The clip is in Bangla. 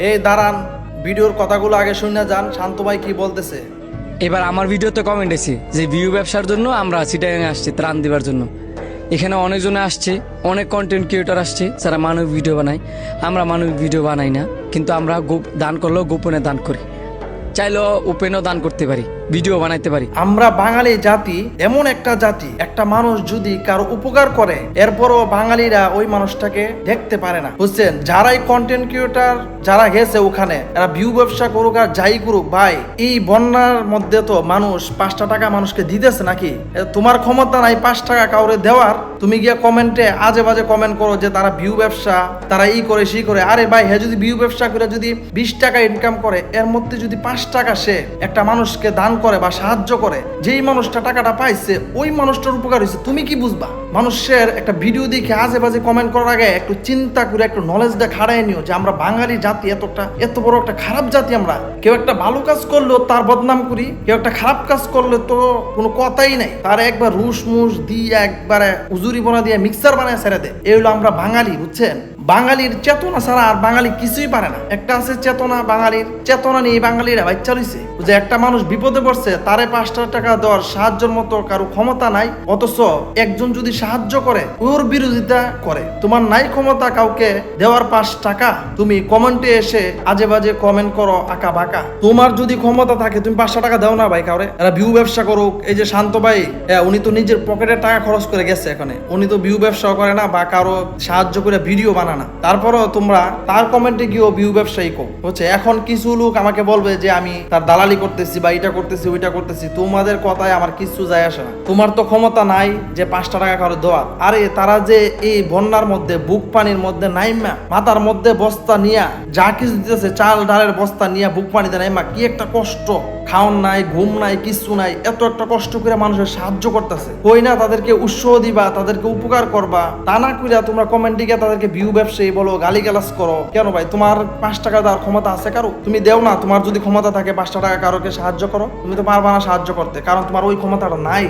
এই দাঁড়ান, ভিডিওর কথাগুলো আগে শুনে যান শান্ত ভাই কি বলতেছে। এবার আমার ভিডিওতে কমেন্ট এসে যে ভিউ ব্যবসার জন্য আমরা চিটাগাঙে আসছি ত্রাণ দেওয়ার জন্য। এখানে অনেকজনে আসছে, অনেক কন্টেন্ট ক্রিয়েটর আসছে যারা মানবিক ভিডিও বানায়। আমরা মানবিক ভিডিও বানাই না, কিন্তু আমরা দান করলেও গোপনে দান করি, চাইলেও ওপেনও দান করতে পারি, ভিডিও বানাইতে পারি। আমরা বাঙালি জাতি এমন একটা জাতি, একটা মানুষ যদি কারো উপকার করে এরপরও বাঙালিরা ওই মানুষটাকে দেখতে পারে না, বুঝছেন? যারাই কন্টেন্ট ক্রিয়েটর যারা গেছে ওখানে, এরা ভিউ ব্যবসা করুক আর যাই করুক, ভাই এই বন্যার মধ্যে তো মানুষ 5টা টাকা মানুষকে দিতেছে নাকি? তোমার ক্ষমতা নাই 5 টাকা কাউরে দেওয়ার, তুমি গিয়া কমেন্টে আজে বাজে কমেন্ট করো যে তারা ভিউ ব্যবসা, তারা এই করে সেই করে। আরে ভাই, হ্যাঁ যদি ভিউ ব্যবসা করে যদি 20 টাকা ইনকাম করে, এর মধ্যে যদি 5 টাকা সে একটা মানুষকে দান করে বা সাহায্য করে, যেই মানুষটা টাকাটা পাইছে ওই মানুষটার উপকার হয়েছে, তুমি কি বুঝবা? মানুষের একটা ভিডিও দেখে আজে বাজে কমেন্ট করার আগে একটু চিন্তা করে একটু নলেজ দিয়ে খাড়াই নিও যে আমরা বাঙালি জাতি এত বড় একটা খারাপ জাতি। আমরা কেউ একটা ভালো কাজ করলেও তার বদনাম করি, কেউ একটা খারাপ কাজ করলে তো কোনো কথাই নাই, তার একবার রুশ মুস দিয়ে একবারে উজুরি বোনা দিয়ে মিক্সার বানায় ছেড়ে দেয়। এই হলো আমরা বাঙালি, বুঝছেন? বাঙালির চেতনা ছাড়া আর বাঙালি কিছুই পারে না। একটা আছে চেতনা, বাঙালির চেতনা নিয়ে বাঙালিরা বাচ্চা লইছে যে একটা মানুষ বিপদে পড়ছে তারে 5 টাকা দেওয়ার সাহায্যের মতো কারো ক্ষমতা নাই, অথচ একজন যদি সাহায্য করে ওর বিরোধিতা করে। তোমার নাই ক্ষমতা কাউকে দেওয়ার 5 টাকা, তুমি কমেন্টে এসে আজে বাজে কমেন্ট করো আঁকা বাঁকা। তোমার যদি ক্ষমতা থাকে তুমি 5 টাকা দাও না ভাই কাউরে। এরা ভিউ ব্যবসা করুক। এই যে শান্ত ভাই, উনি তো নিজের পকেটের টাকা খরচ করে গেছে, এখানে উনি তো ভিউ ব্যবসাও করে না বা কারো সাহায্য করে ভিডিও বানায় না, তারপরও তোমরা তার কমেন্টে গিয়েও ভিউ ব্যবসায়ী কো হচ্ছে। এখন কিছু লোক আমাকে বলবে যে আমি তার দালালি করতেছি বা এটা করতেছি ওইটা করতেছি, তোমাদের কথায় আমার কিছু যায় আসে না। তোমার তো ক্ষমতা নাই যে 5 টাকা কারো দেওয়ার। আরে তারা যে এই বন্যার মধ্যে বুক পানির মধ্যে নাইমা মাথার মধ্যে বস্তা নিয়া যা কিছু দিতেছে, চাল ডালের বস্তা নিয়ে বুক পানিতে নাইমা কি একটা কষ্ট, খাওন নাই, ঘুম নাই, কিছু নাই, এত একটা কষ্ট করে মানুষের সাহায্য করতেছে, কই না তাদেরকে উৎসাহ দিবা, তাদেরকে উপকার করবা। তা না কইরা তোমরা কমেন্টে গিয়ে তাদেরকে ভিউ ব্যবসায়ী বলো, গালিগালাজ করো। কেন ভাই, তোমার 5 টাকা দেওয়ার ক্ষমতা আছে কারো? তুমি দেও না। তোমার যদি ক্ষমতা থাকে 5 টাকা কারোকে সাহায্য করো, তুমি তো পারবা না সাহায্য করতে, কারণ তোমার ওই ক্ষমতাটা নাই।